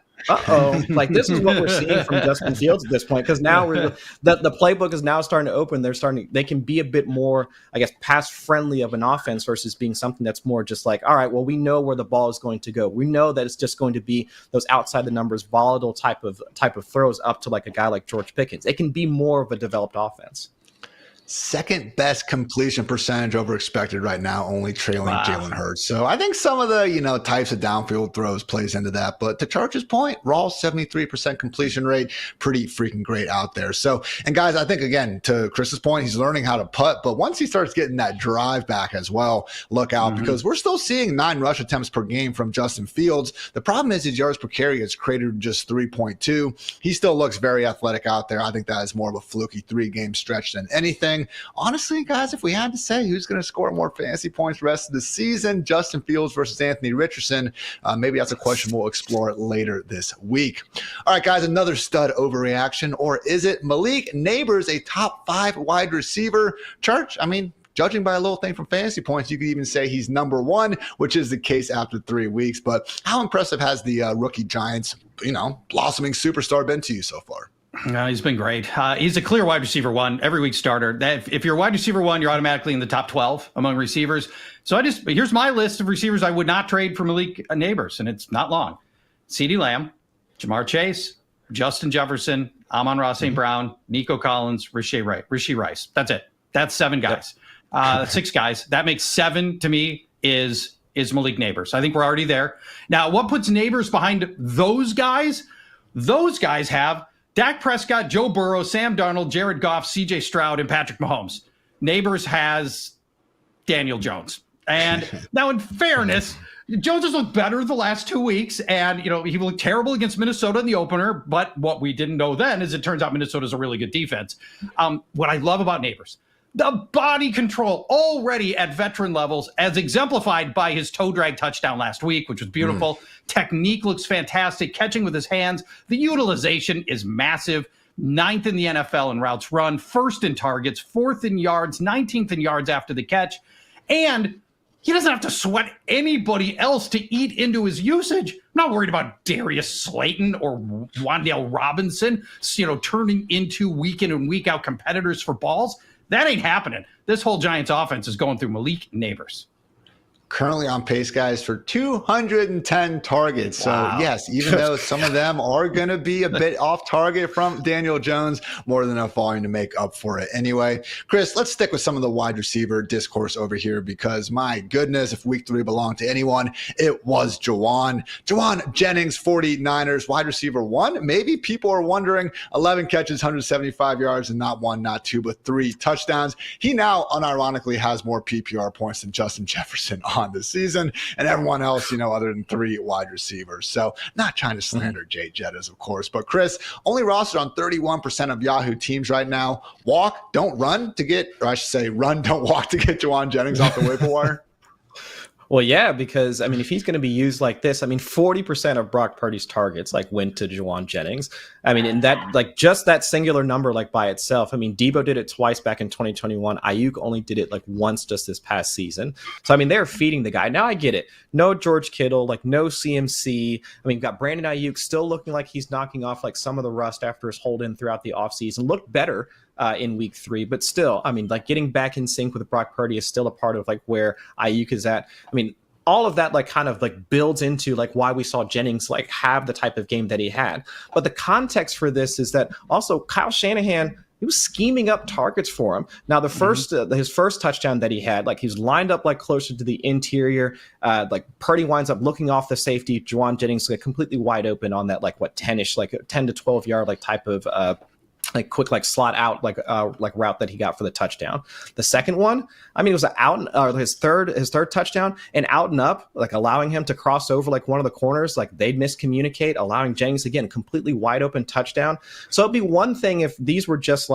Like this is what we're seeing from Justin Fields at this point, because now the playbook is now starting to open. They can be a bit more, I guess, pass friendly of an offense versus being something that's more just like, all right, well, we know where the ball is going to go. We know that it's just going to be those outside the numbers, volatile type of throws up to like a guy like George Pickens. It can be more of a developed offense. Second best completion percentage over expected right now, only trailing Jalen Hurts. So I think some of the, types of downfield throws plays into that. But to Charch's point, raw 73% completion rate, pretty freaking great out there. So, and guys, I think, again, to Chris's point, he's learning how to putt. But once he starts getting that drive back as well, look out, because we're still seeing 9 rush attempts per game from Justin Fields. The problem is his yards per carry has created just 3.2. He still looks very athletic out there. I think that is more of a fluky 3-game stretch than anything. Honestly, guys, if we had to say who's going to score more fantasy points the rest of the season, Justin Fields versus Anthony Richardson, maybe that's a question we'll explore later this week. All right, guys, another stud overreaction, or is it Malik Nabers, a top 5 wide receiver? Church, I mean, judging by a little thing from fantasy points, you could even say he's number 1, which is the case after 3 weeks. But how impressive has the rookie Giants, blossoming superstar been to you so far? No, he's been great. He's a clear wide receiver 1, every week starter. If you're a wide receiver 1, you're automatically in the top 12 among receivers. So here's my list of receivers I would not trade for Malik Nabers, and it's not long. CeeDee Lamb, Jamar Chase, Justin Jefferson, Amon-Ra St. Brown, Nico Collins, Rashee Rice. That's it. That's 7 guys. 6 guys. That makes 7 to me is Malik Nabers. I think we're already there. Now, what puts Nabers behind those guys? Those guys have Dak Prescott, Joe Burrow, Sam Darnold, Jared Goff, CJ Stroud, and Patrick Mahomes. Nabers has Daniel Jones. And now, in fairness, Jones has looked better the last 2 weeks, and he looked terrible against Minnesota in the opener. But what we didn't know then is it turns out Minnesota's a really good defense. What I love about Nabers, the body control already at veteran levels, as exemplified by his toe drag touchdown last week, which was beautiful. Technique looks fantastic. Catching with his hands. The utilization is massive. 9th in the NFL in routes run, 1st in targets, 4th in yards, 19th in yards after the catch. And he doesn't have to sweat anybody else to eat into his usage. I'm not worried about Darius Slayton or Wan'Dale Robinson, turning into week in and week out competitors for balls. That ain't happening. This whole Giants offense is going through Malik Nabers. Currently on pace, guys, for 210 targets. Wow. So, yes, even though some of them are going to be a bit off target from Daniel Jones, more than enough volume to make up for it. Anyway, Chris, let's stick with some of the wide receiver discourse over here, because my goodness, if week 3 belonged to anyone, it was Jauan Jennings, 49ers, wide receiver 1. Maybe people are wondering, 11 catches, 175 yards, and not 1, not 2, but 3 touchdowns. He now, unironically, has more PPR points than Justin Jefferson on the season, and everyone else, other than 3 wide receivers. So not trying to slander Jay Jettas, of course, but Chris, only rostered on 31% of Yahoo teams right now. Walk, don't run to get, or I should say run, don't walk to get Jauan Jennings off the waiver wire. Well, yeah, because, if he's going to be used like this, 40% of Brock Purdy's targets, went to Jauan Jennings. And that, just that singular number, by itself. Debo did it twice back in 2021. Ayuk only did it, once just this past season. So, they're feeding the guy. Now, I get it. No George Kittle, no CMC. You've got Brandon Ayuk still looking like he's knocking off, some of the rust after his hold-in throughout the offseason. Looked better in week 3, but still, getting back in sync with Brock Purdy is still a part of where Ayuk is at. All of that builds into why we saw Jennings have the type of game that he had. But the context for this is that also Kyle Shanahan, he was scheming up targets for him. Now the first his first touchdown that he had, he's lined up closer to the interior. Purdy winds up looking off the safety. Jauan Jennings completely wide open on that 10-ish 10 to 12 yard type of quick slot out route that he got for the touchdown. The second one, I mean, it was an out his third touchdown, and out and up, allowing him to cross over one of the corners, they'd miscommunicate, allowing Jennings again completely wide open touchdown. So it'd be one thing if these were just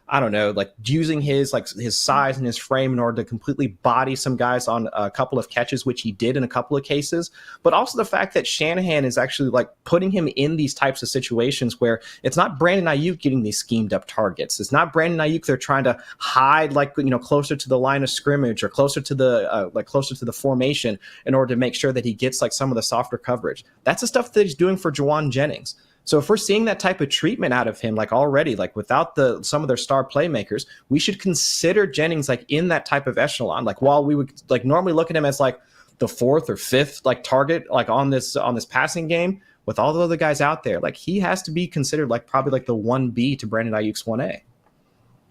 I don't know, using his size and his frame in order to completely body some guys on a couple of catches, which he did in a couple of cases. But also the fact that Shanahan is actually putting him in these types of situations where it's not Brandon Ayuk getting these schemed up targets. It's not Brandon Ayuk they're trying to hide closer to the line of scrimmage or closer to the formation in order to make sure that he gets some of the softer coverage. That's the stuff that he's doing for Jauan Jennings. So if we're seeing that type of treatment out of him, already, without some of their star playmakers, we should consider Jennings in that type of echelon. While we would normally look at him as the fourth or fifth target on this passing game, with all the other guys out there, he has to be considered probably the 1B to Brandon Ayuk's 1A.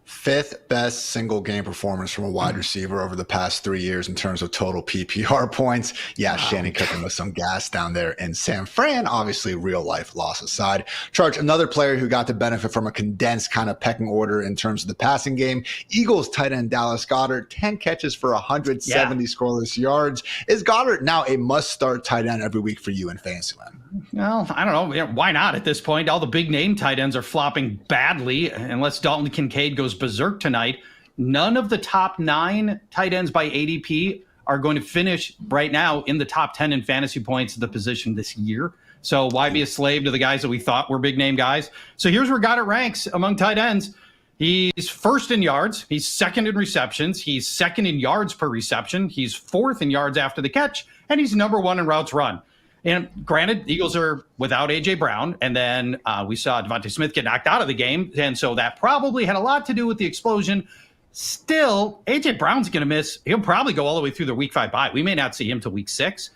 Fifth best single game performance from a wide receiver over the past 3 years in terms of total PPR points. Yeah, wow. Shannon cooking with some gas down there in San Fran. Obviously, real life loss aside. Charge, another player who got to benefit from a condensed kind of pecking order in terms of the passing game. Eagles tight end Dallas Goedert, 10 catches for 170 scoreless yards. Is Goedert now a must-start tight end every week for you in FantasyLife? Well, I don't know. Why not at this point? All the big name tight ends are flopping badly unless Dalton Kincaid goes berserk tonight. None of the top 9 tight ends by ADP are going to finish right now in the top 10 in fantasy points at the position this year. So why be a slave to the guys that we thought were big name guys? So here's where Goedert ranks among tight ends. He's first in yards. He's second in receptions. He's second in yards per reception. He's fourth in yards after the catch. And he's number 1 in routes run. And granted, the Eagles are without A.J. Brown, and then we saw Devontae Smith get knocked out of the game, and so that probably had a lot to do with the explosion. Still, A.J. Brown's going to miss. He'll probably go all the way through the Week 5 bye. We may not see him till Week 6.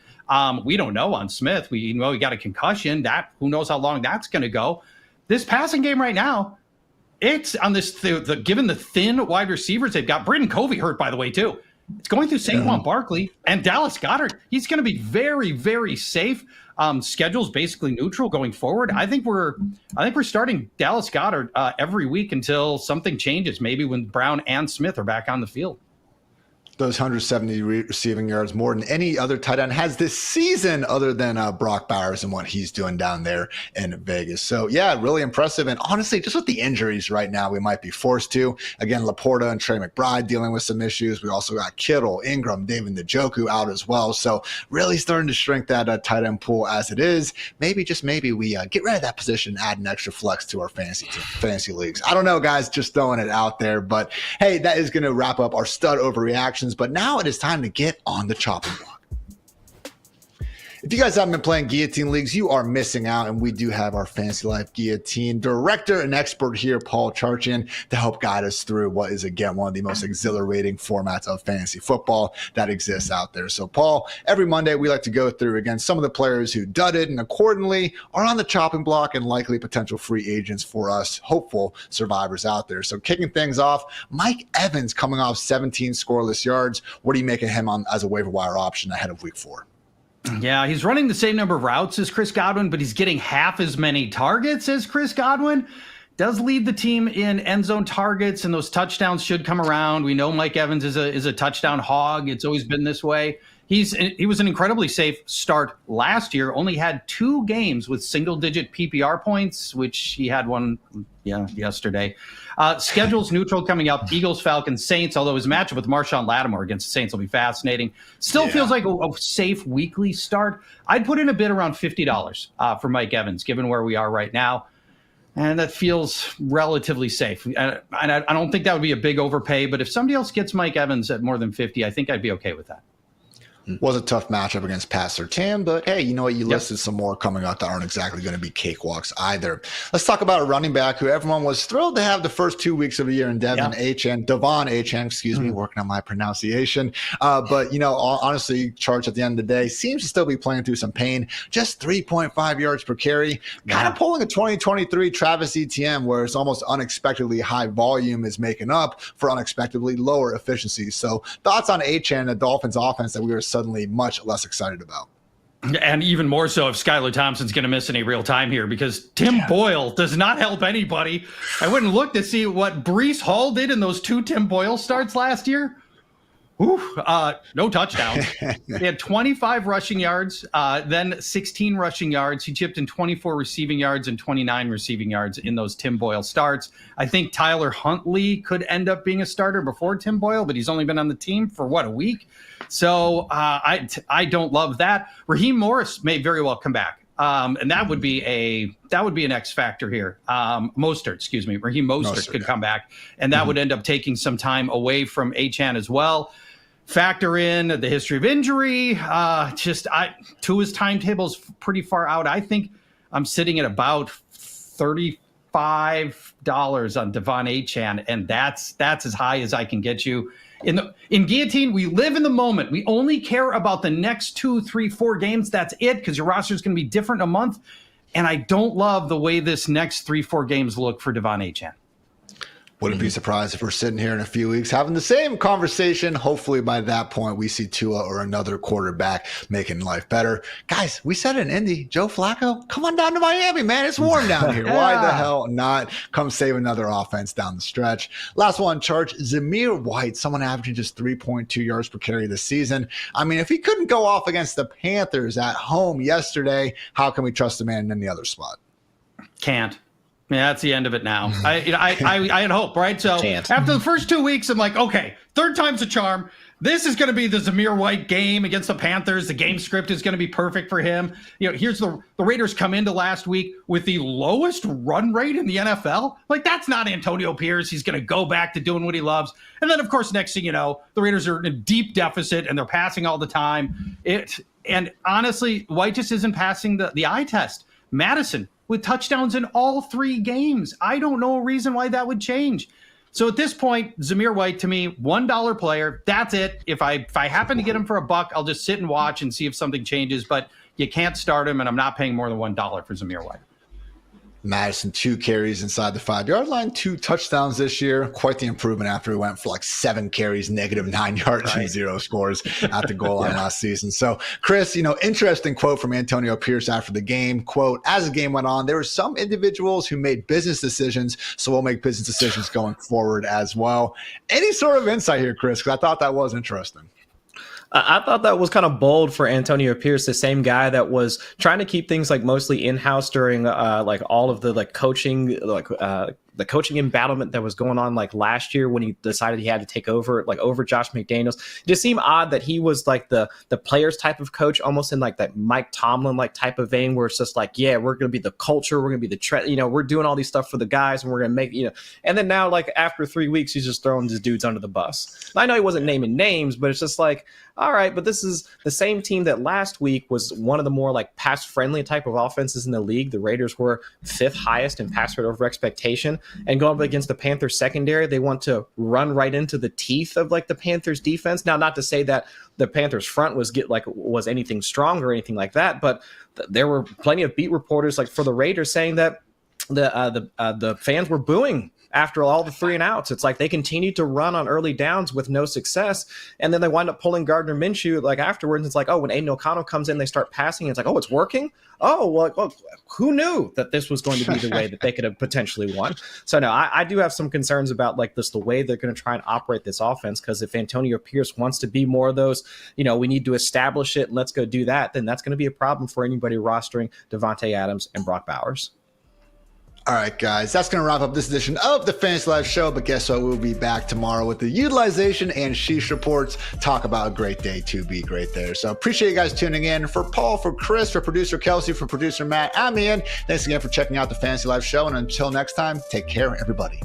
We don't know on Smith. We know he got a concussion. Who knows how long that's going to go. This passing game right now, it's on this given the thin wide receivers they've got. Braden Covey hurt, by the way, too. It's going through Saquon Barkley and Dallas Goedert. He's going to be very, very safe. Schedule's basically neutral going forward. I think we're starting Dallas Goedert every week until something changes. Maybe when Brown and Smith are back on the field. Those 170 receiving yards, more than any other tight end has this season, other than Brock Bowers and what he's doing down there in Vegas. So yeah, really impressive. And honestly, just with the injuries right now, we might be forced to. Again, Laporta and Trey McBride dealing with some issues. We also got Kittle, Ingram, David Njoku out as well. So really starting to shrink that tight end pool as it is. Maybe, just maybe, we get rid of that position and add an extra flex to our fantasy leagues. I don't know, guys, just throwing it out there. But hey, that is going to wrap up our stud overreactions. But now it is time to get on the chopping block. If you guys haven't been playing Guillotine Leagues, you are missing out, and we do have our FantasyLife Guillotine director and expert here, Paul Charchian, to help guide us through what is, again, one of the most exhilarating formats of fantasy football that exists out there. So, Paul, every Monday we like to go through, again, some of the players who dudded and accordingly are on the chopping block and likely potential free agents for us hopeful survivors out there. So, kicking things off, Mike Evans coming off 17 scoreless yards. What are you making him on as a waiver wire option ahead of Week 4? Yeah, he's running the same number of routes as Chris Godwin, but he's getting half as many targets as Chris Godwin. Does lead the team in end zone targets, and those touchdowns should come around. We know Mike Evans is a touchdown hog. It's always been this way. He was an incredibly safe start last year. Only had 2 games with single-digit PPR points, which he had one yesterday. Schedule's neutral coming up. Eagles, Falcons, Saints, although his matchup with Marshawn Lattimore against the Saints will be fascinating. Still feels like a safe weekly start. I'd put in a bid around $50 for Mike Evans, given where we are right now. And that feels relatively safe. And I don't think that would be a big overpay, but if somebody else gets Mike Evans at more than 50, I think I'd be okay with that. Was a tough matchup against Pat Surtain, but hey, you know what? You listed some more coming up that aren't exactly going to be cakewalks either. Let's talk about a running back who everyone was thrilled to have the first 2 weeks of the year in Devon Achane, excuse me, working on my pronunciation. But, you know, honestly, Charge at the end of the day seems to still be playing through some pain. Just 3.5 yards per carry. Kind of pulling a 2023 Travis Etienne where it's almost unexpectedly high volume is making up for unexpectedly lower efficiency. So thoughts on Achane and the Dolphins offense that we were suddenly much less excited about? And even more so if Skylar Thompson's going to miss any real time here, because Tim Boyle does not help anybody. I wouldn't look to see what Breece Hall did in those 2 Tim Boyle starts last year. No touchdowns. He had 25 rushing yards, then 16 rushing yards. He chipped in 24 receiving yards and 29 receiving yards in those Tim Boyle starts. I think Tyler Huntley could end up being a starter before Tim Boyle, but he's only been on the team for a week. So I don't love that. Raheem Morris may very well come back. And that would be an X factor here. Raheem Mostert could come back, and that would end up taking some time away from Achane as well. Factor in the history of injury. Tua's timetable's pretty far out. I think I'm sitting at about $35 on Devon Achane, and that's as high as I can get you. In Guillotine, we live in the moment. We only care about the next 2, 3, 4 games. That's it, because your roster is going to be different in a month. And I don't love the way this next 3, 4 games look for Devon Achane. Wouldn't be surprised if we're sitting here in a few weeks having the same conversation. Hopefully by that point, we see Tua or another quarterback making life better. Guys, we said it in Indy. Joe Flacco, come on down to Miami, man. It's warm down here. Why the hell not come save another offense down the stretch? Last one, Zamir White, someone averaging just 3.2 yards per carry this season. I mean, if he couldn't go off against the Panthers at home yesterday, how can we trust the man in any other spot? Can't. Yeah, that's the end of it now. I had hope, right? So after the first 2 weeks, I'm like, okay, third time's a charm. This is going to be the Zamir White game against the Panthers. The game script is going to be perfect for him. Here's the Raiders come into last week with the lowest run rate in the NFL. Like, that's not Antonio Pierce. He's going to go back to doing what he loves. And then, of course, next thing you know, the Raiders are in a deep deficit and they're passing all the time. And honestly, White just isn't passing the eye test. Madison with touchdowns in all 3 games. I don't know a reason why that would change. So at this point, Zamir White, to me, $1 player. That's it. If I happen to get him for $1, I'll just sit and watch and see if something changes. But you can't start him, and I'm not paying more than $1 for Zamir White. Madison, 2 carries inside the 5-yard line, 2 touchdowns this year. Quite the improvement after he went for like 7 carries, -9 yards, and 0 scores at the goal line last season. So, Chris, interesting quote from Antonio Pierce after the game. Quote, as the game went on, there were some individuals who made business decisions, so we'll make business decisions going forward as well. Any sort of insight here, Chris? Because I thought that was interesting. I thought that was kind of bold for Antonio Pierce, the same guy that was trying to keep things like mostly in-house during like all of the like coaching, the coaching embattlement that was going on like last year when he decided he had to take over Josh McDaniels. It just seemed odd that he was like the players type of coach, almost in like that Mike Tomlin like type of vein, where it's just like, yeah, we're going to be the culture, we're going to be the trend, we're doing all these stuff for the guys, and we're going to make, and then now like after 3 weeks, he's just throwing these dudes under the bus. I know he wasn't naming names, but it's just like, all right, but this is the same team that last week was one of the more like pass friendly type of offenses in the league. The Raiders were 5th highest in pass rate over expectation. And going up against the Panthers secondary, they want to run right into the teeth of like the Panthers defense. Now, not to say that the Panthers front was anything strong or anything like that, but there were plenty of beat reporters like for the Raiders saying that the fans were booing after all the 3 and outs. It's like they continued to run on early downs with no success, and then they wind up pulling Gardner Minshew like afterwards. It's like, oh, when Aiden O'Connell comes in, they start passing. It's like, oh, it's working. Oh, well, who knew that this was going to be the way that they could have potentially won? So no, I do have some concerns about like the way they're going to try and operate this offense, because if Antonio Pierce wants to be more of those, we need to establish it, let's go do that, then that's going to be a problem for anybody rostering Devontae Adams and Brock Bowers. All right, guys, that's going to wrap up this edition of the Fantasy Life Show. But guess what? We'll be back tomorrow with the utilization and sheesh reports. Talk about a great day to be great there. So appreciate you guys tuning in. For Paul, for Chris, for producer Kelsey, for producer Matt, I'm Ian. Thanks again for checking out the Fantasy Life Show. And until next time, take care, everybody.